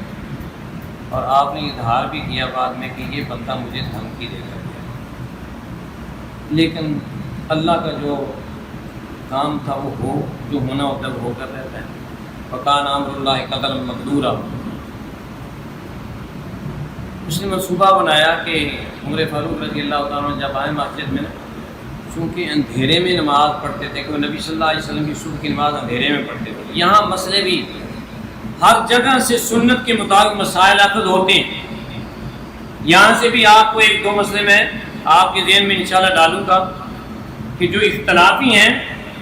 اور آپ نے اظہار بھی کیا بعد میں کہ یہ بندہ مجھے دھمکی دے کر گیا، لیکن اللہ کا جو کام تھا وہ ہو، جو ہونا ہوتا ہے وہ ہو کر رہتا ہے۔ وَكَانَ أَمْرُ اللَّهِ قَدَرًا مَقْدُورًا۔ اس نے منصوبہ بنایا کہ عمر فاروق رضی اللہ تعالیٰ عنہ جب آئے مسجد میں، چونکہ اندھیرے میں نماز پڑھتے تھے کہ نبی صلی اللہ علیہ وسلم کی صبح کی نماز اندھیرے میں پڑھتے تھے۔ یہاں مسئلے بھی ہر جگہ سے سنت کے مطابق مسائل اخذ ہوتے ہیں۔ یہاں سے بھی آپ کو ایک دو مسئلے میں آپ کے ذہن میں انشاءاللہ ڈالوں گا کہ جو اختلافی ہیں،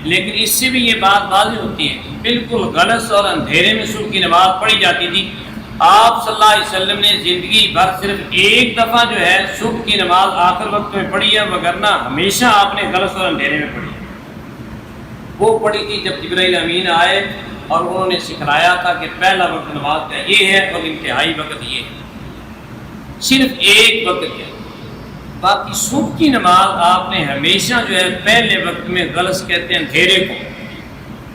لیکن اس سے بھی یہ بات واضح ہوتی ہے کہ بالکل غلط اور اندھیرے میں صبح کی نماز پڑھی جاتی تھی۔ آپ صلی اللہ علیہ وسلم نے زندگی بھر صرف ایک دفعہ جو ہے صبح کی نماز آخر وقت میں پڑھی ہے، وگرنہ ہمیشہ آپ نے غلط اور اندھیرے میں پڑھی ہے۔ وہ پڑھی تھی جب جبرائیل امین آئے اور انہوں نے سکھلایا تھا کہ پہلا وقت نماز کا یہ ہے اور انتہائی وقت یہ ہے، صرف ایک وقت ہے۔ باقی صبح کی نماز آپ نے ہمیشہ جو ہے پہلے وقت میں غلط کہتے ہیں اندھیرے کو۔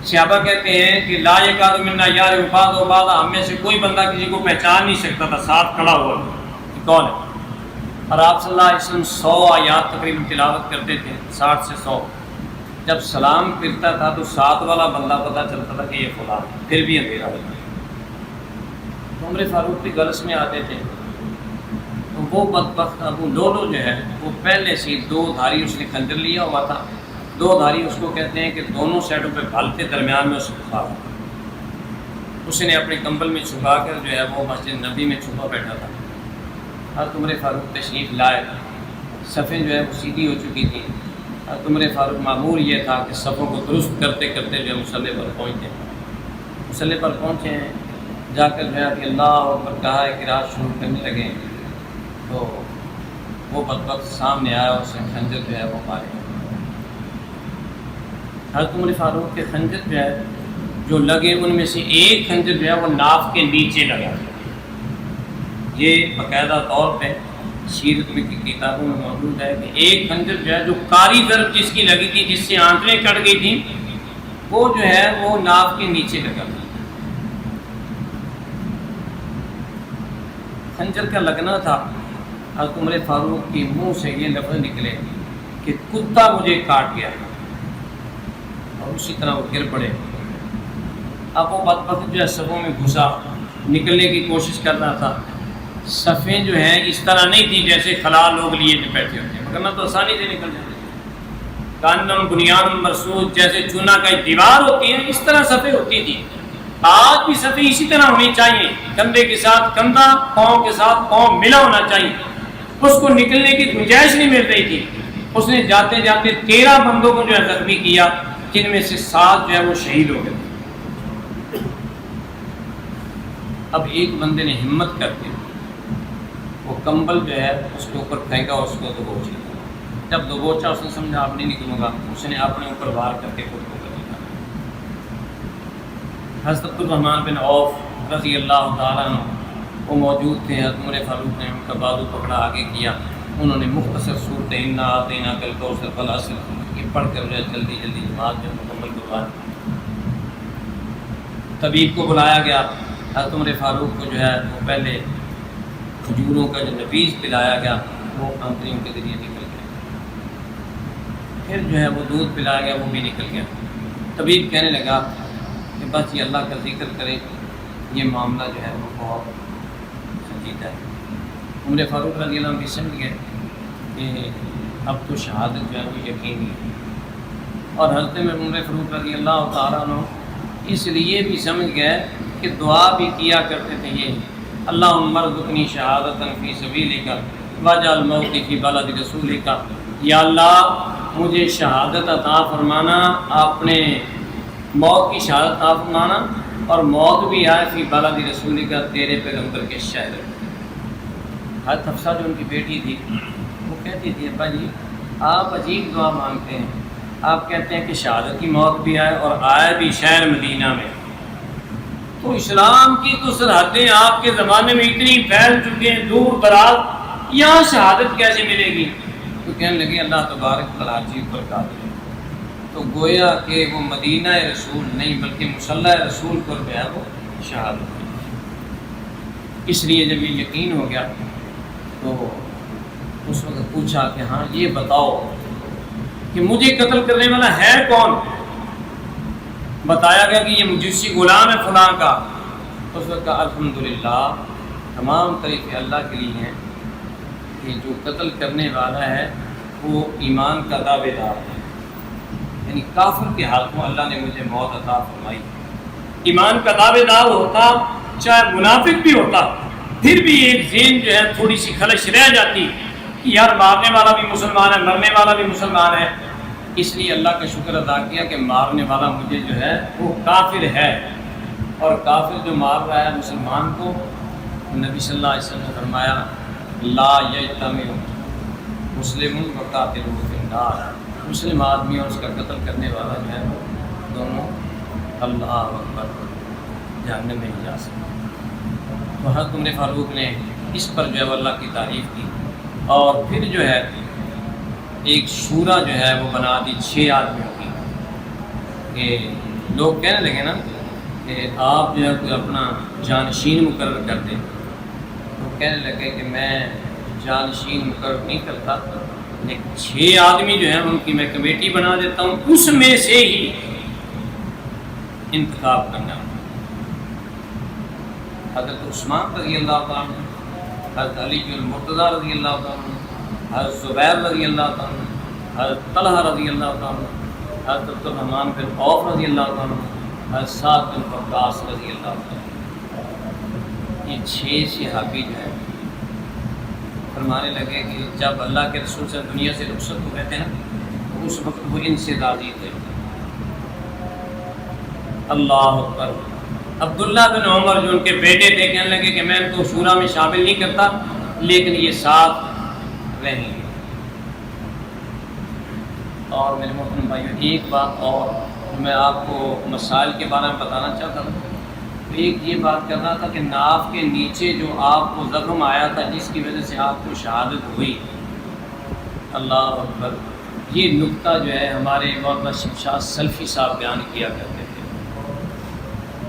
صحابہ کہتے ہیں کہ لا یکاد منا یعرف بعض و بعض، ہم میں سے کوئی بندہ کسی کو پہچان نہیں سکتا تھا ساتھ کھڑا ہوا کہ کون ہے۔ اور آپ صلی اللہ علیہ وسلم 100 آیات تقریباً تلاوت کرتے تھے، 60 سے 100۔ جب سلام پھرتا تھا تو ساتھ والا بندہ پتہ چلتا تھا کہ یہ فلاں، پھر بھی اندھیرا ہوتا ہے۔ عمر فاروق بھی غلط میں آتے تھے، تو وہ بدبخت ابو لولو جو ہے وہ پہلے سے 2 دھاری اس نے خنجر لیا ہوا تھا۔ 2 دھاری اس کو کہتے ہیں کہ دونوں سائڈوں پہ بھل کے درمیان میں اس کو کھا، اس نے اپنے کمبل میں چھپا کر جو ہے وہ مسجد نبی میں چھپا بیٹھا تھا۔ حضرت عمر فاروق تشریف لائے، صفیں جو ہے وہ سیدھی ہو چکی تھیں۔ حضرت عمر فاروق معمول یہ تھا کہ صفوں کو درست کرتے کرتے جو ہے مصلی پر پہنچتے، مصلی پر پہنچے ہیں، جا کر جو ہے کہ اللہ اکبر کہا ہے کہ رات شروع کرنے لگے، تو وہ بدبخت سامنے آیا اور اس نے خنجر جو ہے وہ مارے۔ حضرت عمر فاروق کے خنجر جو ہے جو لگے ان میں سے ایک خنجر جو ہے وہ ناف کے نیچے لگا۔ یہ باقاعدہ طور پہ سیرت میں کی کتابوں میں موجود ہے کہ ایک خنجر جو ہے جو کاری ضرب جس کی لگی تھی، جس سے آنکھیں کٹ گئی تھیں، وہ جو ہے وہ ناف کے نیچے لگا۔ خنجر کا لگنا تھا، حضرت عمر فاروق کے منہ سے یہ لفظ نکلے کہ کتا مجھے کاٹ گیا، اور اسی طرح وہ گر پڑے۔ اب وہ بدبخت جو ہے صفوں میں گھسا، نکلنے کی کوشش کر رہا تھا۔ صفیں جو ہیں اس طرح نہیں تھی جیسے خلا لوگ لیے جو بیٹھے ہوتے ہیں، ورنہ تو آسانی سے نکل جاتے ہیں۔ کانم بنیان مرصوص، جیسے چونا کا دیوار ہوتی ہے اس طرح صفیں ہوتی تھی۔ آج بھی صفیں اسی طرح ہونی چاہیے، کندھے کے ساتھ کندھا، پاؤں کے ساتھ پاؤں ملا ہونا چاہیے۔ اس کو نکلنے کی گنجائش نہیں مل رہی تھی۔ اس نے جاتے جاتے 13 بندوں کو جو ہے زخمی کیا، جن میں سے 7 جو ہے وہ شہید ہو گئے۔ اب ایک بندے نے ہمت کر کے وہ کمبل جو ہے اس کے اوپر پھینکا اور اس کو دبوچ لیا۔ جب دبوچا اس نے سمجھا آپ نہیں نکلوں گا، اس نے اپنے اوپر وار کر کے خود کو کر دیا۔ حضرت عبد الرحمن بن عوف رضی اللہ تعالیٰ عنہ وہ موجود تھے۔ حضرت عمر فاروق نے ان کا بازو پکڑا، آگے کیا، انہوں نے مختصر صورت انا اعطیناک الکوثر والعصر یہ پڑھ کر جو ہے جلدی جلدی نماز جو مکمل کروا دی۔ طبیب کو بلایا گیا، حضرت عمر فاروق کو جو ہے وہ پہلے کھجوروں کا جو نبیذ پلایا گیا وہ آنتریوں کے ذریعے نکل گیا، پھر جو ہے وہ دودھ پلایا گیا وہ بھی نکل گیا۔ طبیب کہنے لگا کہ بس یہ اللہ کا ذکر کرے، یہ معاملہ جو ہے وہ بہت سنجیدہ ہے۔ عمر فاروق رضی اللہ عنہ بھی سمجھ گئے کہ اب تو شہادت جو ہے وہ یقینی ہے، اور حضرت عمر فاروق رضی اللہ تعالیٰ عنہ اس لیے بھی سمجھ گئے کہ دعا بھی کیا کرتے تھے یہ، اللہم ارزقنی شہادۃ فی سبیلک واجعل موتی فی بلد رسولک، یا اللہ مجھے شہادت عطا فرمانا، اپنے موت کی شہادت عطا فرمانا، اور موت بھی آئے فی بلد رسولک، تیرے پیغمبر کے شہر میں۔ حضرت حفصہ جو ان کی بیٹی تھی وہ کہتی تھی ابا جی آپ عجیب دعا مانگتے ہیں، آپ کہتے ہیں کہ شہادت کی موت بھی آئے اور آئے بھی شہر مدینہ میں، تو اسلام کی تو سرحدیں آپ کے زمانے میں اتنی پھیل چکے ہیں دور دراز، یہاں شہادت کیسے ملے گی؟ تو کہنے لگے اللہ تبارک تعالیٰ چیز پر قادر ہے۔ تو گویا کہ وہ مدینہ رسول نہیں بلکہ مصلی رسول پر جو ہے وہ شہادت ہے۔ اس لیے جب یہ یقین ہو گیا تو اس وقت پوچھا کہ ہاں یہ بتاؤ کہ مجھے قتل کرنے والا ہے کون؟ بتایا گیا کہ یہ مجوسی غلام ہے فلاں کا. اس وقت کہا الحمدللہ تمام طریقے اللہ کے لیے ہیں کہ جو قتل کرنے والا ہے وہ ایمان کا دعوے دار ہے. یعنی کافر کے ہاتھوں اللہ نے مجھے موت عطا فرمائی. ایمان کا دعوے دار ہوتا چاہے منافق بھی ہوتا پھر بھی ایک ذہن جو ہے تھوڑی سی خلش رہ جاتی کہ یار مارنے والا بھی مسلمان ہے مرنے والا بھی مسلمان ہے. اس لیے اللہ کا شکر ادا کیا کہ مارنے والا مجھے جو ہے وہ کافر ہے. اور کافر جو مار رہا ہے مسلمان کو نبی صلی اللہ علیہ وسلم نے فرمایا لا یجتمع مسلم و قاتل فی النار. مسلم آدمی اور اس کا قتل کرنے والا جو ہے دونوں اللہ اکبر جہنم میں نہیں جا سکتے. تو حضرت عمر فاروق نے اس پر جو ہے وہ اللہ کی تعریف کی اور پھر جو ہے ایک شورا جو ہے وہ بنا دی 6 آدمیوں کی کہ لوگ کہنے لگے نا کہ آپ جو ہے کوئی اپنا جانشین مقرر کر دیں. وہ کہنے لگے کہ میں جانشین مقرر نہیں کرتا لیکن 6 آدمی جو ہیں ان کی میں کمیٹی بنا دیتا ہوں اس میں سے ہی انتخاب کرنا. حضرت عثمان رضی اللہ تعالیٰ عنہ، حضرت علی المرتضیٰ رضی اللہ تعالیٰ عنہ، حضرت زبیر رضی اللہ تعالیٰ عنہ، حضرت طلحہ رضی اللہ تعالیٰ عنہ، حضرت عبد الرحمن بن عوف رضی اللہ تعالیٰ عنہ، حضرت سعد بن وقاص رضی اللہ تعالیٰ عنہ. یہ 6 صحابی جو ہیں فرمانے لگے کہ جب اللہ کے رسول سے دنیا سے رخصت ہو گئے تھے نا تو اس وقت وہ ان سے راضی تھے. اللہ اکبر. عبداللہ بن عمر جو ان کے بیٹے تھے کہنے لگے کہ میں ان کو شورا میں شامل نہیں کرتا لیکن یہ ساتھ رہیں گے. اور میرے محترم بھائیو ایک بات اور میں آپ کو مسائل کے بارے میں بتانا چاہتا ہوں. ایک یہ بات کرنا تھا کہ ناف کے نیچے جو آپ کو زخم آیا تھا جس کی وجہ سے آپ کو شہادت ہوئی، اللہ اکبر، یہ نقطہ جو ہے ہمارے مولانا شمشاد سلفی صاحب بیان کیا کرتے تھے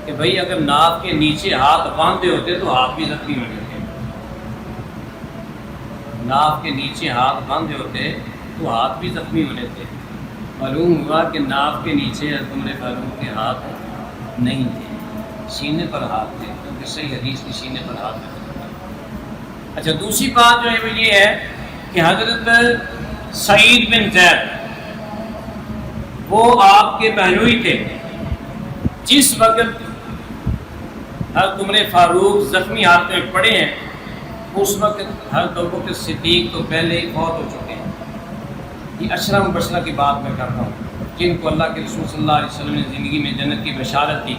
کہ بھئی اگر ناف کے نیچے ہاتھ باندھے ہوتے تو ہاتھ بھی زخمی ہونے تھے. ناف کے نیچے ہاتھ باندھے ہوتے تو ہاتھ بھی زخمی ہونے تھے. معلوم ہوا کہ ناف کے نیچے حضرت عمر فاروق کے ہاتھ نہیں تھے، سینے پر ہاتھ تھے کیونکہ صحیح حدیث کی سینے پر ہاتھ تھے. اچھا دوسری بات جو ہے وہ یہ ہے کہ حضرت سعید بن زید وہ آپ کے بہنوئی تھے. جس وقت حضرت عمر فاروق زخمی حالت میں پڑے ہیں اس وقت حضرت ابوبکر صدیق تو پہلے ہی فوت ہو چکے ہیں. یہ عشرہ مبشرہ کی بات میں کر رہا ہوں جن کو اللہ کے رسول صلی اللہ علیہ وسلم نے زندگی میں جنت کی بشارت دی.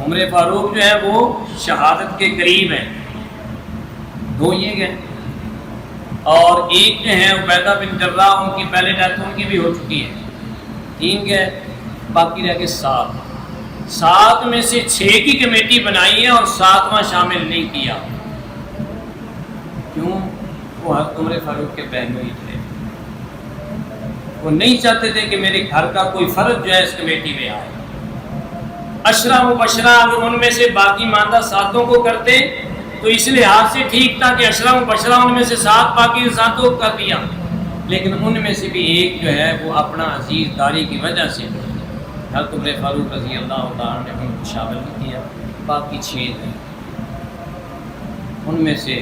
عمر فاروق جو ہے وہ شہادت کے قریب ہیں. 2 یہ گئے اور ایک جو ہے عبیدہ بن جراح ان کی پہلے ڈیتھ ان کی بھی ہو چکی ہے. 3 گئے باقی رہ گئے 7. 7 میں سے 6 کی کمیٹی بنائی ہے اور 7واں شامل نہیں کیا. کیوں؟ وہ حضرت عمر فاروق کے بہنوئی تھے. وہ نہیں چاہتے تھے کہ میرے گھر کا کوئی فرد جو ہے اس کمیٹی میں آئے. عشرہ مبشرہ اگر ان میں سے باقی ماندہ 7 کو کرتے تو اس لحاظ سے ٹھیک تھا کہ عشرہ مبشرہ ان میں سے 7 باقی 7 کو کر دیا، لیکن ان میں سے بھی ایک جو ہے وہ اپنا عزیز داری کی وجہ سے حضرت عمر فاروق رضی اللہ تعالیٰ نے ان کو شامل نہیں کیا. باقی 6 ہیں. ان میں سے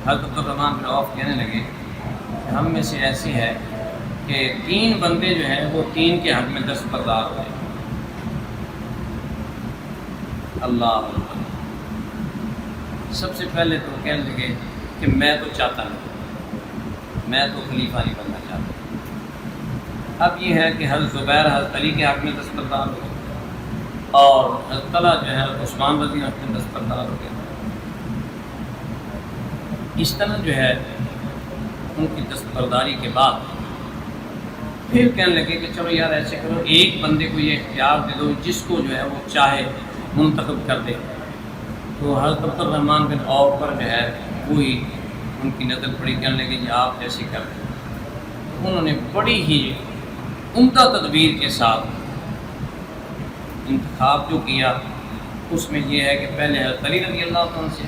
حضرت عبد الرحمن بن عوف کہنے لگے کہ ہم میں سے ایسے ہے کہ 3 بندے جو ہیں وہ 3 کے حق میں دستبردار ہوئے. اللہ سب سے پہلے تو کہنے لگے کہ میں تو چاہتا نہیں، میں تو خلیفہ نہیں بننا چاہتا. اب یہ ہے کہ حضرت زبیر حضرت علی کے حق میں دستبردار ہو گئے اور حضرت طلحہ جو ہے عثمان رضی اللہ عنہ دستبردار ہو گئے. اس طرح جو ہے ان کی دستبرداری کے بعد پھر کہنے لگے کہ چلو یار ایسے کرو ایک بندے کو یہ اختیار دے دو جس کو جو ہے وہ چاہے منتخب کر دے. تو حضرت عبد الرحمن بن عوف پر جو ہے وہی ان کی نظر پڑی، کہنے لگے کہ آپ جیسے کر دیں. انہوں نے بڑی ہی عمدہ تدبیر کے ساتھ انتخاب جو کیا اس میں یہ ہے کہ پہلے حضرت علی رضی اللہ عنہ سے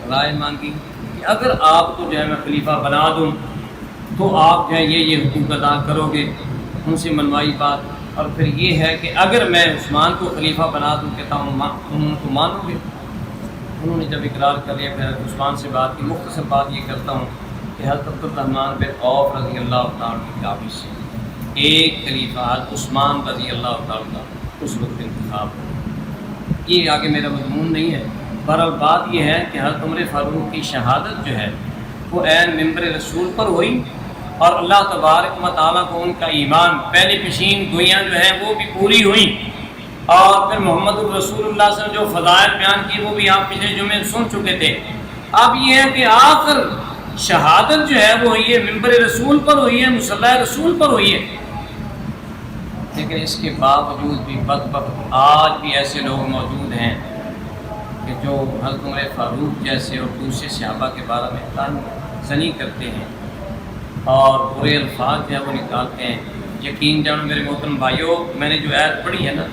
رائے مانگی کہ اگر آپ کو جو ہے میں خلیفہ بنا دوں تو آپ جو ہے یہ حقوق ادا کرو گے، ان سے منوائی بات۔ اور پھر یہ ہے کہ اگر میں عثمان کو خلیفہ بنا دوں کہتا ہوں تم ان کو مانو گے؟ انہوں نے جب اقرار کر لیا پھر حضرت عثمان سے بات کی۔ مختصر بات یہ کرتا ہوں کہ حضرت عبد الرحمن بن عوف رضی اللہ تعالیٰ کی کافی سے ایک خلیفہ حضرت عثمان رضی اللہ تعالیٰ اس وقت انتخاب ہو۔ یہ آگے میرا مضمون نہیں ہے، بہرحال بات یہ ہے کہ حضرت عمر فاروق کی شہادت جو ہے وہ عین ممبر رسول پر ہوئی، اور اللہ تبارک و تعالیٰ کو ان کا ایمان پہلے پیشین گوئیاں جو ہیں وہ بھی پوری ہوئیں، اور پھر محمد الرسول اللہ صلی اللہ علیہ وسلم جو فضائل بیان کی وہ بھی آپ پچھلے جمعے سن چکے تھے۔ اب یہ ہے کہ آخر شہادت جو ہے وہ ہوئی ہے ممبر رسول پر ہوئی ہے، مصلی رسول پر ہوئی ہے۔ لیکن اس کے باوجود بھی بدبخت آج بھی ایسے لوگ موجود ہیں کہ جو حضرت عمر فاروق جیسے اور دوسرے صحابہ کے بارے میں طعن زنی کرتے ہیں اور برے الفاظ جو ہے وہ نکالتے ہیں۔ یقین جانو میرے محترم بھائیوں، میں نے جو آیت پڑھی ہے نا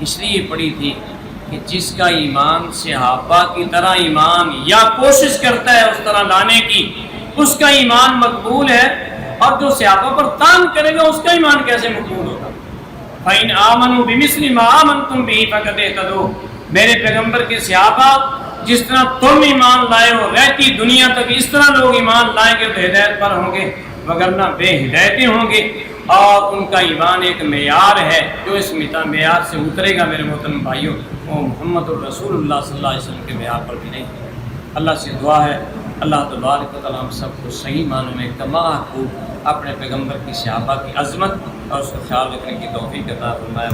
اس لیے پڑھی تھی کہ جس کا ایمان صحابہ کی طرح ایمان یا کوشش کرتا ہے اس طرح لانے کی، اس کا ایمان مقبول ہے، اور جو صحابہ پر طعن کرے گا اس کا ایمان کیسے مقبول ہوگا؟ فَإِنْ آمَنُوا بِمِثْلِ مَا آمَنْتُمْ بِهِ فَقَدْ اهْتَدَوْا۔ میرے پیغمبر کے صحابہ جس طرح تم ایمان لائے ہو رہتی دنیا تک اس طرح لوگ ایمان لائیں گے تو ہدایت پر ہوں گے، وگرنہ بے ہدایتی ہوں گے۔ اور ان کا ایمان ایک معیار ہے، جو اس معیار سے اترے گا میرے محترم بھائیوں وہ محمد الرسول اللہ صلی اللہ علیہ وسلم کے معیار پر بھی نہیں۔ اللہ سے دعا ہے اللہ تبارک و تعالیٰ ہم سب کو صحیح معنوں میں کما خوب اپنے پیغمبر کی صحابہ کی عظمت اور اس کو خیال رکھنے کی توفیق عطا فرمائے۔